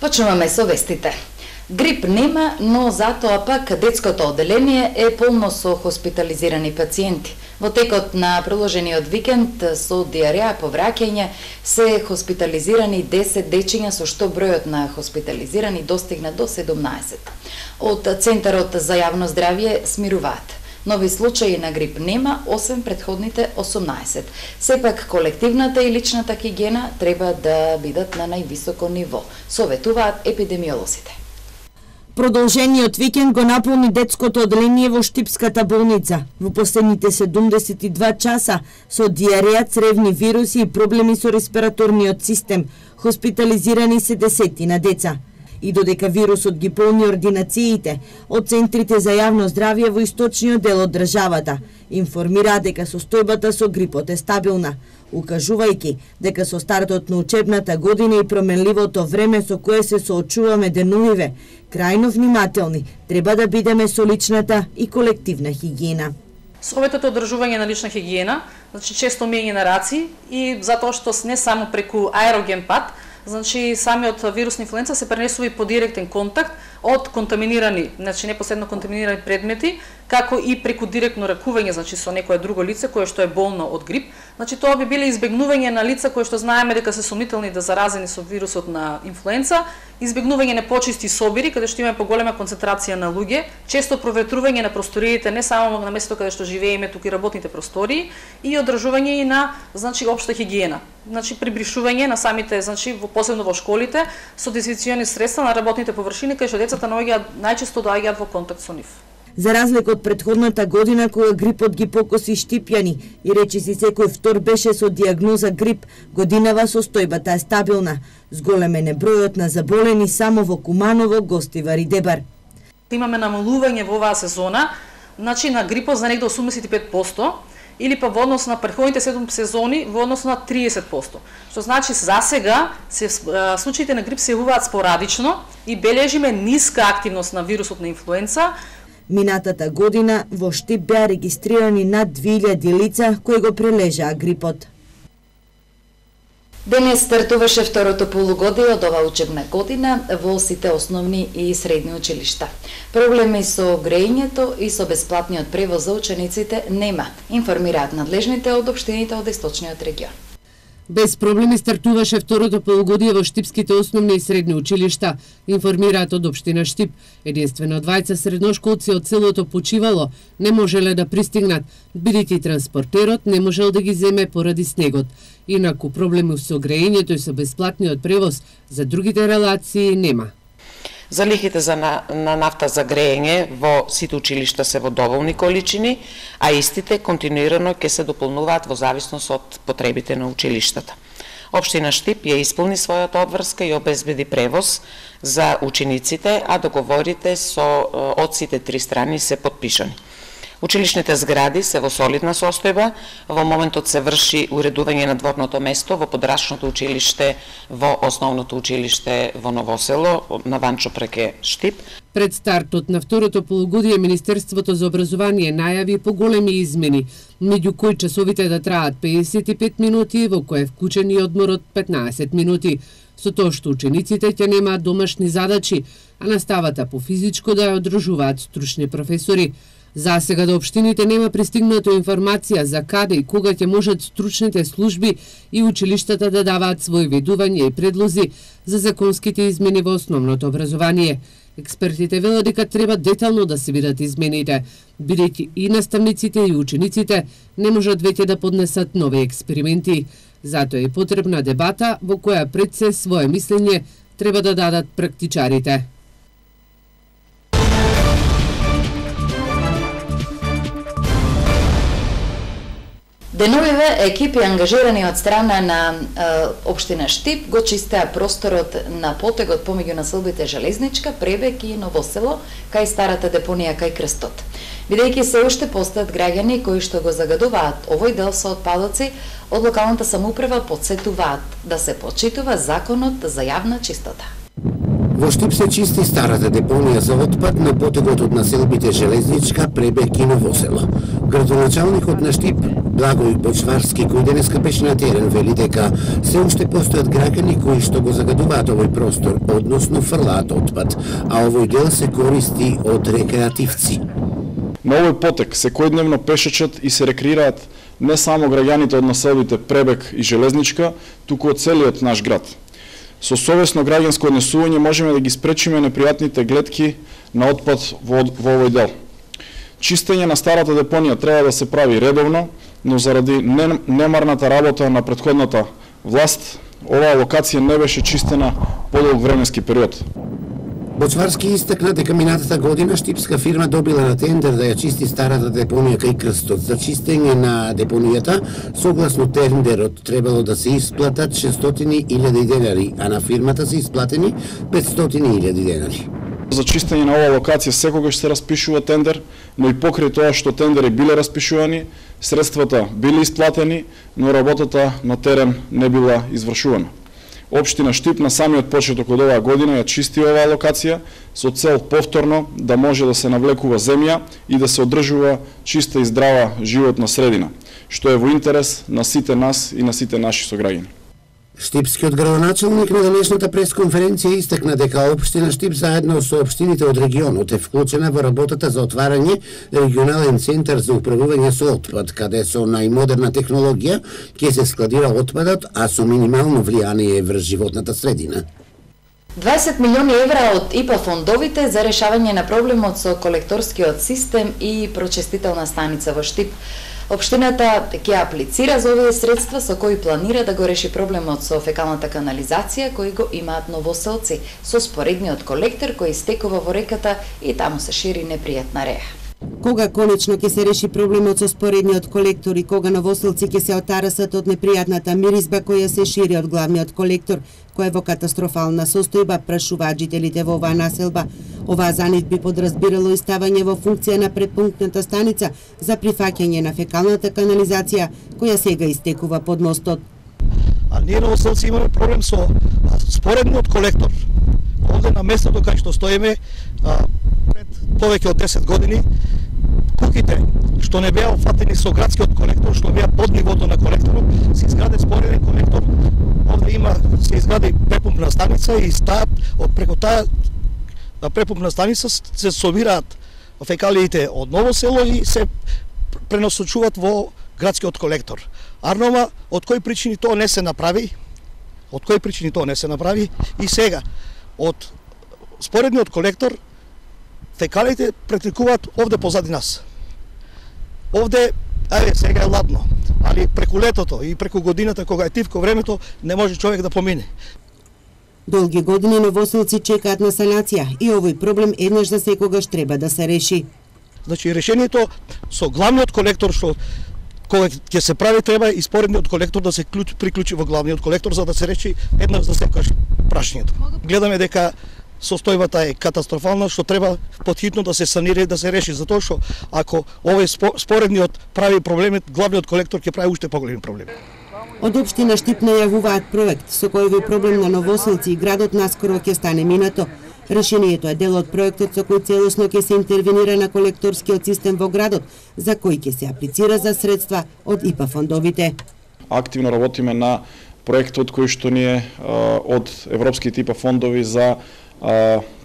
Почнуваме со вестите. Грип нема, но затоа пак детското одделение е полно со хоспитализирани пациенти. Во текот на проложениот викенд со диареја повраќање се хоспитализирани 10 дечиња, со што бројот на хоспитализирани достигна до 17. Од Центарот за јавно здравје смируваат. Нови случаи на грип нема, освен претходните 18. Сепак колективната и личната хигиена треба да бидат на највисоко ниво, советуваат епидемиолозите. Продолжениот викенд го наполни детското одделение во Штипската болница. Во последните 72 часа со диареја, цревни вируси и проблеми со респираторниот систем, хоспитализирани се десетина деца. И додека вирусот ги полни ординациите од центрите за јавно здравје во источниот дел од државата, информираат дека состојбата со грипот е стабилна, укажувајќи дека со стартот на учебната година и променливото време со кое се соочуваме денувиве, крајно внимателни треба да бидеме со личната и колективна хигиена. Советот е одржување на лична хигиена, значи често миење на раци и затоа што не само преку аероген пат, значи самиот вирусна инфлуенца се пренесува и по директен контакт од контаминирани, значи непосредно контаминирани предмети, како и преку директно ракување, значи со некое друго лице кое што е болно од грип. Значи тоа би биле избегнување на лица кои што знаеме дека се сомнителни да заразени со вирусот на инфлуенца, избегнување на почисти собири каде што имаме поголема концентрација на луѓе, често проветрување на просториите не само на местото каде што живееме, туку и работните простории и одржување и на значи општа хигиена. Значи прибришување на самите, значи посебно во школите со дезинфекциони средства на работните површини каде што децата најчесто доаѓаат во контакт со нив. За разлика од претходната година кога грипот ги покоси штипјани и речиси секој втор беше со диагноза грип, годинава состојбата е стабилна. Зголемен е бројот на заболени само во Куманово, Гостивар и Дебар. Имаме намалување во оваа сезона, значи на грипот за негде 85%, или па во однос на претходните 7 сезони во однос на 30%. Што значи за сега случаите на грип се јавуваат спорадично и бележиме ниска активност на вирусот на инфлуенца. Минатата година во Штип беа регистрирани над 2000 лица кои го прележаа грипот. Денес стартуваше второто полугодие од ова учебна година во сите основни и средни училишта. Проблеми со грејењето и со бесплатниот превоз за учениците нема, информираат надлежните од општините од источниот регион. Без проблеми стартуваше второто полугодие во Штипските основни и средни училишта, информираат од општина Штип. Единствено 20 средношколци од селото Почивало не можеле да пристигнат, бидејќи транспортерот не можел да ги земе поради снегот. Инаку проблеми со грејењето и со бесплатниот превоз за другите релации нема. Залихите на нафта за грејење во сите училишта се во доволни количини, а истите континуирано ќе се дополнуваат во зависност од потребите на училиштата. Општина Штип ја исполни својата обврска и обезбеди превоз за учениците, а договорите од сите три страни се потпишани. Училишните згради се во солидна состојба, во моментот се врши уредување на дворното место во подрачното училиште во основното училиште во Новосело, на Ванчо преке Штип. Пред стартот на второто полугодие Министерството за образование најави поголеми измени, меѓу кои часовите да траат 55 минути, во кој е вклучен и одмор од 15 минути, со тоа што учениците ќе немаат домашни задачи, а наставата по физичко да ја одржуваат стручни професори. За сега до општините нема пристигнато информација за каде и кога ќе можат стручните служби и училиштата да даваат своји ведувања и предлози за законските измени во основното образование. Експертите велат дека треба детално да се видат измените, бидејќи и наставниците и учениците не можат веќе да поднесат нови експерименти. Затоа е потребна дебата во која пред се свое мислење треба да дадат практичарите. Деновиве екипи ангажирани од страна на општина Штип го чистеа просторот на потегот помеѓу населбите Железничка, Пребек и Новосело, кај старата депонија кај крстот. Бидејќи се уште постојат граѓани кои што го загадуваат овој дел со отпадоци, од локалната самоуправа потсетуваат да се почитува законот за јавна чистота. Во Штип се чисти старата депонија за отпад на потегот од населбите Железничка, Пребек и Новосело. Градоначалникот на Штип, Благој Бочварски, кој денеска беше на терен, вели дека се уште постојат граѓани кои што го загадуваат овој простор, односно фрлаат отпад, а овој дел се користи од рекреативци. На овој потек секојдневно пешачат и се рекреираат не само граѓаните од населбите Пребек и Железничка, туку од целиот наш град. Со совесно граѓанско однесување можеме да ги спречиме непријатните гледки на отпад во овој дел. Чистење на старата депонија треба да се прави редовно, но заради немарната работа на претходната власт, оваа локација не беше чистена подолг временски период. Бочварски истакна дека минатата година штипска фирма добила на тендер да ја чисти старата депонија кај Крстот. За чистење на депонијата, согласно тендерот, требало да се исплатат 600.000 денари, а на фирмата се исплатени 500.000 денари. За чистење на оваа локација секогаш се распишува тендер, но и покрај тоа што тендери биле распишувани, средствата биле исплатени, но работата на терен не била извршувана. Општина Штип на самиот почеток од оваа година ја чисти оваа локација со цел повторно да може да се навлекува земја и да се одржува чиста и здрава животна средина, што е во интерес на сите нас и на сите наши сограѓани. Штипскиот градоначалник на денешната пресконференција истакна дека општина Штип заедно со општините од регионот е вклучена во работата за отварање регионален центар за управување со отпад, каде со најмодерна технологија ќе се складира отпадот, а со минимално влијание врз животната средина. 20 милиони евра од ИПА фондовите за решавање на проблемот со колекторскиот систем и прочистителна станица во Штип. Општината ќе аплицира за овие средства со кои планира да го реши проблемот со фекалната канализација кои го имаат новоселци, со споредниот колектор кој истекува во реката и таму се шири непријатна реа. Кога конечно ќе се реши проблемот со споредниот колектор и кога новоселци ќе се отарасат од непријатната миризба која се шири од главниот колектор, кој е во катастрофална состојба, прашуваат жителите во оваа населба. Оваа за нив би подразбирало и ставање во функција на предпунктната станица за прифаќање на фекалната канализација која сега истекува под мостот. А ние новоселци имаме проблем со споредниот колектор. Овде на местото кај што стоиме пред повеќе од 10 години, куките што не беа офатени со градскиот колектор, што беа под нивото на колекторот, се изгради спореден колектор. Овде се изгради препумпна станица и преку таа препумпна станица се собираат фекалиите од Ново село и се пренасочуваат во градскиот колектор. Арнома, од кои причини тоа не се направи? И сега од споредниот колектор фекалиите претекуваат овде позади нас. Овде, сега е ладно, али преку летото и преку годината кога е тивко времето не може човек да помине. Долги години новоселци чекаат на санација и овој проблем еднаш за секогаш треба да се реши. Значи решението со главниот колектор што кога ќе се прави треба и споредниот колектор да се приклучи во главниот колектор за да се реши еднаш за секогаш прашањето. Гледаме дека состојбата е катастрофална, што треба потхитно да се санира и да се реши, затоа што ако овој споредниот прави проблемот, главниот колектор ќе прави уште поголеми проблеми. Од општина Штип најавуваат проект со кој овој проблем на новоселци и градот наскоро ќе стане минато. Решението е дел од проектот со кој целосно ќе се интервенира на колекторскиот систем во градот, за кој ќе се аплицира за средства од ИПА фондовите. Активно работиме на проектот кој што ни е од европските ИПА фондови за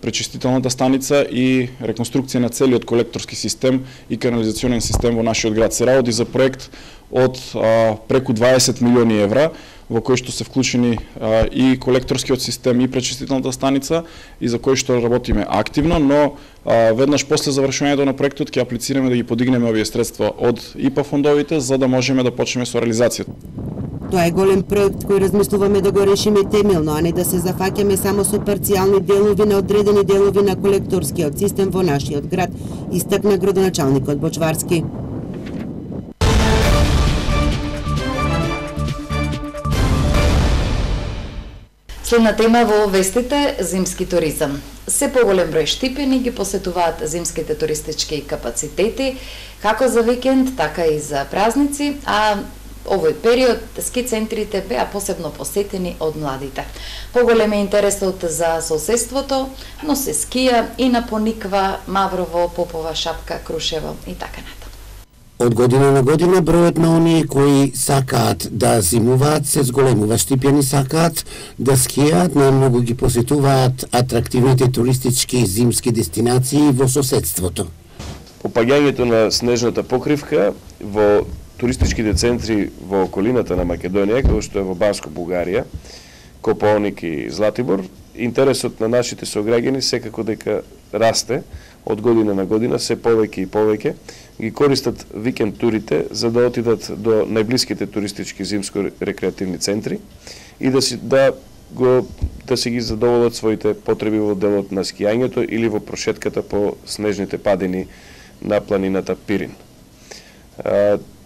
пречистителната станица и реконструкција на целиот колекторски систем и канализационен систем во нашиот град. Се работи за проект од преку 20 милиони евра, во кој што се вклучени и колекторскиот систем и пречистителната станица и за кој што работиме активно, но веднаш после завршувањето на проектот ќе аплицираме да ги подигнеме овие средства од ИПА фондовите за да можеме да почнеме со реализацијата. Тоа е голем проект кој размислуваме да го решиме темелно, а не да се зафаќаме само со парцијални делови на одредени делови на колекторскиот систем во нашиот град, истакна градоначалникот Бочварски. Следна тема во вестите – зимски туризам. Се поголем број штипени ги посетуваат зимските туристички капацитети, како за викенд, така и за празници, а овој период ски центрите беа посебно посетени од младите. Поголем е интересот за соседството, но се скија и на Пониква, Маврово, Попова, Шапка, Крушево и така натаму. Од година на година бројот на оние кои сакаат да зимуваат се зголемува. Штипјани сакаат да скијаат, најмногу ги посетуваат атрактивните туристички зимски дестинации во соседството. Опаѓањето на снежната покривка во туристичките центри во околината на Македонија, како што е во Банско, Бугарија, Копоник и Златибор, интересот на нашите сограѓани секако дека расте од година на година, се повеќе и повеќе, ги користат викенд турите за да отидат до најблиските туристички зимско-рекреативни центри и да си ги задоволат своите потреби во делот на скијањето или во прошетката по снежните падини на планината Пирин.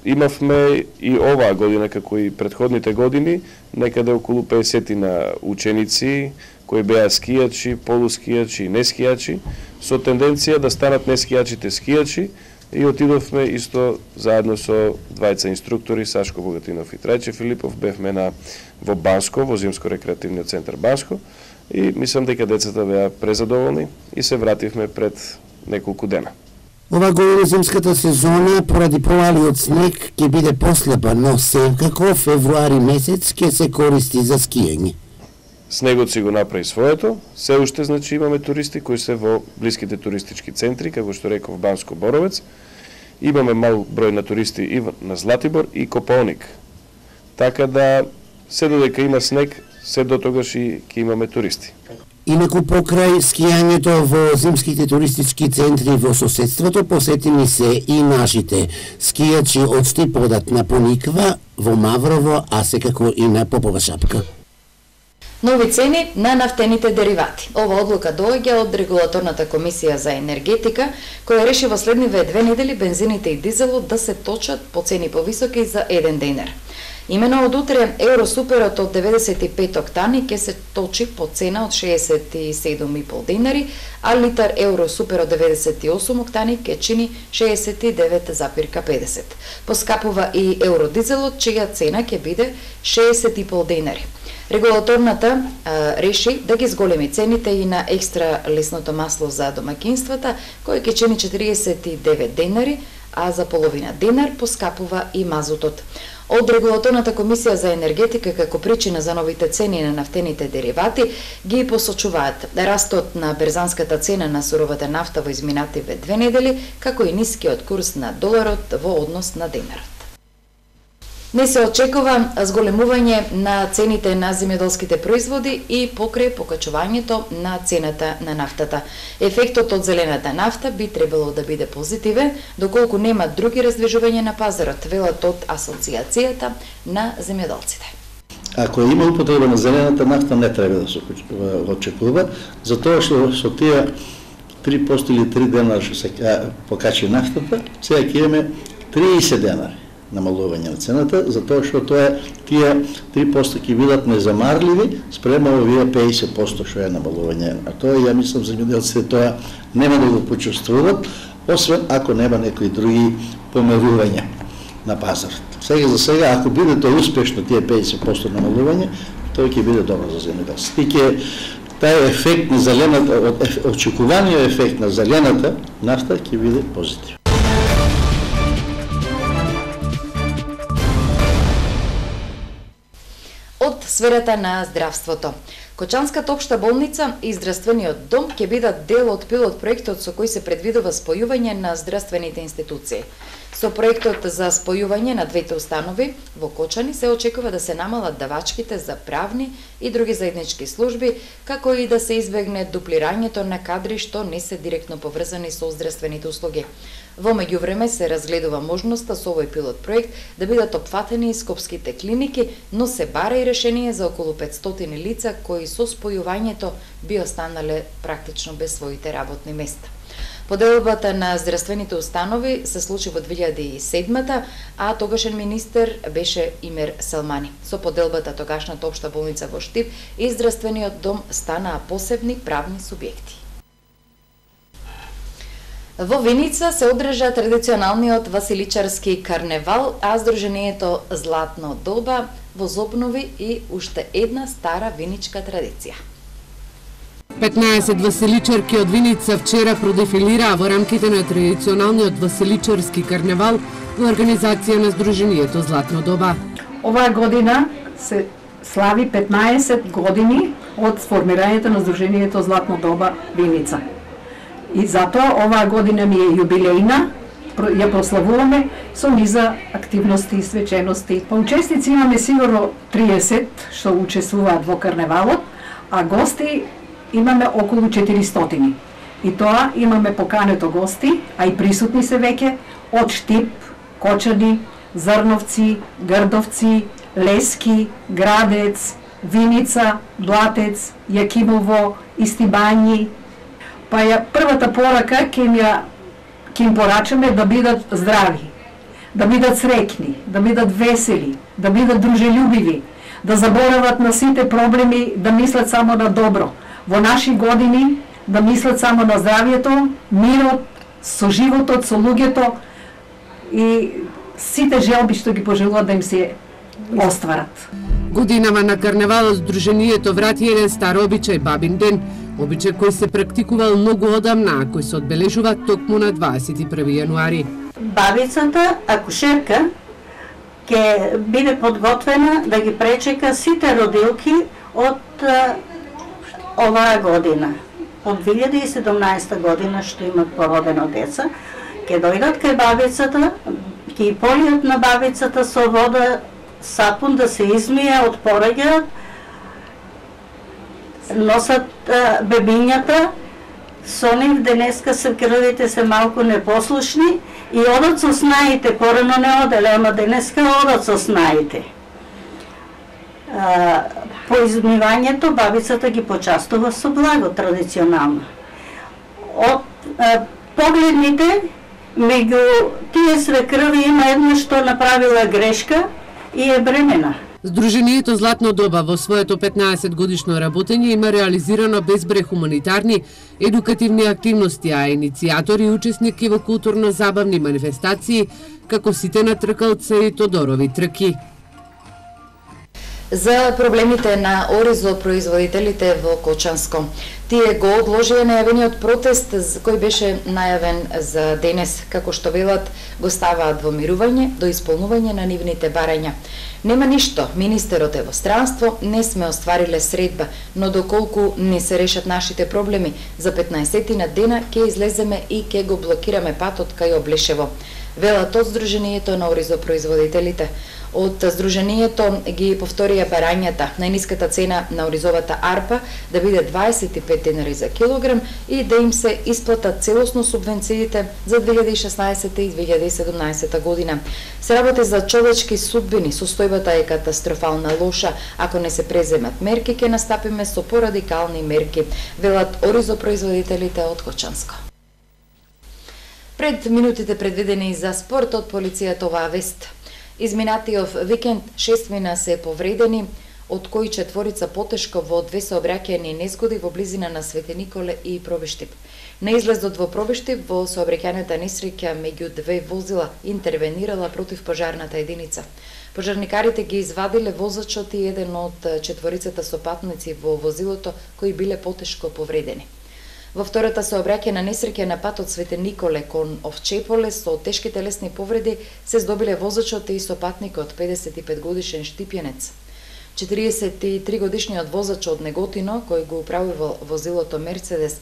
Имавме и оваа година, како и претходните години, некаде околу 50 на ученици кои беа скијачи, полускијачи и нескијачи, со тенденција да станат нескијачите скијачи, и отидовме исто заедно со двајца инструктори, Сашко Богатинов и Трајче Филипов, бевме во Банско, во зимско-рекреативниот центар Банско, и мислам дека децата беа презадоволни и се вративме пред неколку дена. Ова година зимската сезона поради провалиот снег ќе биде послаба, но секако февруари месец ќе се користи за скијање. Снегот си го направи своето, се уште значи имаме туристи кои се во блиските туристички центри, како што реков Банско Боровец. Имаме мал број на туристи и на Златибор и Копоник. Така да, се додека има снег, се до тогаш и ќе имаме туристи. Инаку покрај скијањето во зимските туристички центри во соседството посетени се и нашите скијачи од Штиподат на Пониква, во Маврово, а секако и на Попова Шапка. Нови цени на нафтените деривати. Ова одлука доаѓа од Регулаторната комисија за енергетика, која реши во следниве 2 недели бензините и дизелот да се точат по цени повисоки за 1 денар. Имено од утре Евросуперот од 95 октани ќе се точи по цена од 67,5 денари, а литар Евросупер од 98 октани ќе чини 69,50. Поскапува и евродизелот, чија цена ќе биде 60,5 денари. Регулаторната реши да ги зголеми цените и на екстра лесното масло за домакинствата, кој ќе чини 49 денари, а за половина денар поскапува и мазутот. Од Регулаторната комисија за енергетика како причина за новите цени на нафтените деривати ги посочуваат растот на берзанската цена на суровата нафта во изминативе 2 недели, како и нискиот курс на доларот во однос на денарот. Не се очекува зголемување на цените на земјоделските производи и покрај покачувањето на цената на нафтата. Ефектот од зелената нафта би требало да биде позитивен, доколку нема други раздвижувања на пазарот, велат од Асоциацијата на земјоделците. Ако има употреба на зелената нафта, не треба да се очекува, затоа што со тие 3% или 3 дена што се покачи нафтата, сега ќе имаме 30 денари намалување на цената, затоа што тие 3% ќе бидат незамарливи спрема овие 50% што е намалување. А тоа, ја мислам, земјоделците тоа нема да го почувствуваат, освен ако нема некои други померувања на пазарот. Сега за сега, ако биде тоа успешно, тие 50% намалување, тоа ќе биде добро за земјоделците. И ќе тај ефект на зелената, очекуваниот ефект на зелената нафта ќе биде позитивен. Од сферата на здравството. Кочанската општа болница и здравствениот дом ќе бидат дел од пилот проектот со кој се предвидува спојување на здравствените институции. Со проектот за спојување на двете установи во Кочани се очекува да се намалат давачките за правни и други заеднички служби, како и да се избегне дуплирањето на кадри што не се директно поврзани со здравствените услуги. Во меѓувреме се разгледува можноста со овој пилот проект да бидат опфатени и скопските клиники, но се бара и решение за околу 500 лица кои со спојувањето би останале практично без своите работни места. Поделбата на здравствените установи се случи во 2007-та, а тогашен министер беше Имер Селмани. Со поделбата тогашната општа болница во Штип и здравствениот дом станаа посебни правни субјекти. Во Виница се одржа традиционалниот Василичарски карневал, а Сдруженијето Златно доба возобнови и уште една стара виничка традиција. 15 василичарки од Виница вчера продефилираа во рамките на традиционалниот Василичарски карневал во организација на Сдруженијето Златно доба. Оваа година се слави 15 години од сформирањето на Сдруженијето Златно доба Виница. И затоа оваа година ми е јубилејна, ја прославуваме со низа активности и свечености. Па учесници имаме сигурно 30 што учествуваат во карневалот, а гости имаме околу 400. И тоа имаме покането гости, а и присутни се веќе од Штип, Кочани, Зрновци, Грдовци, Лески, Градец, Виница, Блатец, Јакимово, Истибањи. Па првата порака ќе им порачаме да бидат здрави, да бидат среќни, да бидат весели, да бидат дружелюбиви, да заборават на сите проблеми, да мислат само на добро. Во наши години да мислат само на здравието, мирот, со животот, со луѓето и сите желби што ги пожелуват да им се остварат. Годинава на карневалот Сдруженијето врати еден стар обичај Бабин ден, обичај кој се практикувал многу одамна, а кој се одбележува токму на 21 јануари. Бабицата, акушерка, ќе биде подготвена да ги пречека сите родилки од оваа година. Од 2017 година што имат породено деца, ќе дојдат кај бабицата, ќе и полијат на бабицата со вода, сапун да се измија од пораѓа, носат бебињата, со нив денеска се крвите се малку непослушни и одат со снаите, порано не оделе, ама денеска одат со снаите. По измивањето бабицата ги почастува со благо традиционално. Од погледните, меѓу тие свекрви има една што направила грешка и е бремена. Сдруженијето Златно доба во своето 15 годишно работење има реализирано безброј хуманитарни, едукативни активности, а иницијатори и учесници во културно-забавни манифестации, како сите на тркалце и Тодорови трки. За проблемите на оризопроизводителите во Кочанско. Тие го одложија најавениот протест кој беше најавен за денес, како што велат, го ставаат во мирување до исполнување на нивните барања. Нема ништо, министерот е во странство, не сме оствариле средба, но доколку не се решат нашите проблеми, за 15 на дена ќе излеземе и ќе го блокираме патот кај Облешево. Велат од Сдруженијето на оризопроизводителите. Од Сдруженијето ги повторија барањата. Најниската цена на оризовата арпа да биде 25 денари за килограм и да им се исплатат целосно субвенциите за 2016 и 2017 година. Се работи за човечки судбини, состојбата е катастрофална лоша. Ако не се преземат мерки, ќе настапиме со порадикални мерки, велат оризопроизводителите од Кочанско. Пред минутите предвидени за спорт од полицијата оваа вест. Изминатиот викенд 6 мина се повредени, од кои 4 потешко во 2 сообраќајни незгоди во близина на Свети Николе и Пробиштип. На излезот во Пробиштип во сообраќајната несреќа меѓу 2 возила интервенирала противпожарната единица. Пожарникарите ги извадиле возачот и еден од 4 сопатници во возилото кои биле потешко повредени. Во втората сообраќајна несреќа на патот Свети Николе кон Овчеполе со тешки телесни повреди се здобиле возачот и сопатникот 55 годишен штипјенец. 43 годишниот возач од Неготино, кој го управувал возилото Мерцедес,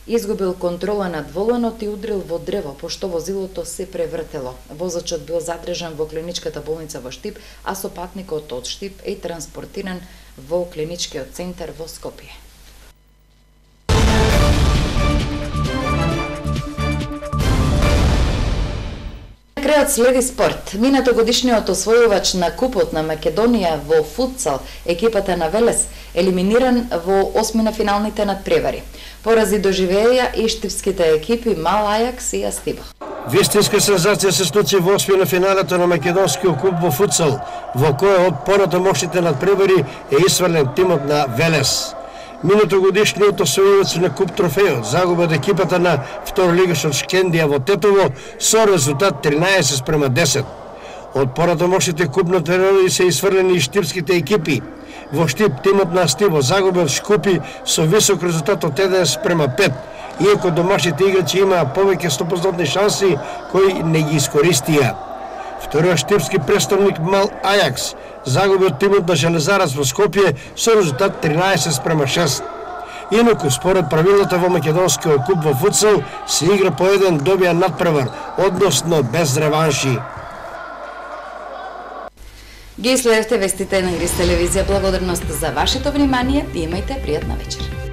изгубил контрола над воланот и удрил во дрво, пошто возилото се превртело. Возачот бил задржан во клиничката болница во Штип, а сопатникот од Штип е транспортиран во клиничкиот центар во Скопје. Крајот следи спорт. Минато годишниот освојувач на Купот на Македонија во футсал, екипата на Велес, елиминиран во осмина финалните надпревари. Порази доживеја и штипските екипи Мал Ајакс и Астиба. Вистинска сензација се случи во осмина финалата на Македонскиот куп во футсал, во која од понатамошните надпревари е исфрлен тимот на Велес. Минутогодишниот освојувач на куп трофејот загуба од екипата на второлигашот Шкендија во Тетово со резултат 13:10. Од поратомошните купно терени се исфрлени и штипските екипи. Во Штип тимот на Стиво загуби од Шкупи со висок резултат од 1:5, иако домашните играчи имаа повеќе 100% шанси кои не ги искористија. Вториот штипски представник Мал Ајакс загуби од тимот на Железарац во Скопје со резултат 13:6. Инаку, според правилата во македонскиот куп во футсал, се игра по еден добија надпревар, односно без реванши. Ги следевте вестите на Ирис телевизија. Благодарност за вашето внимание и имајте пријатна вечер.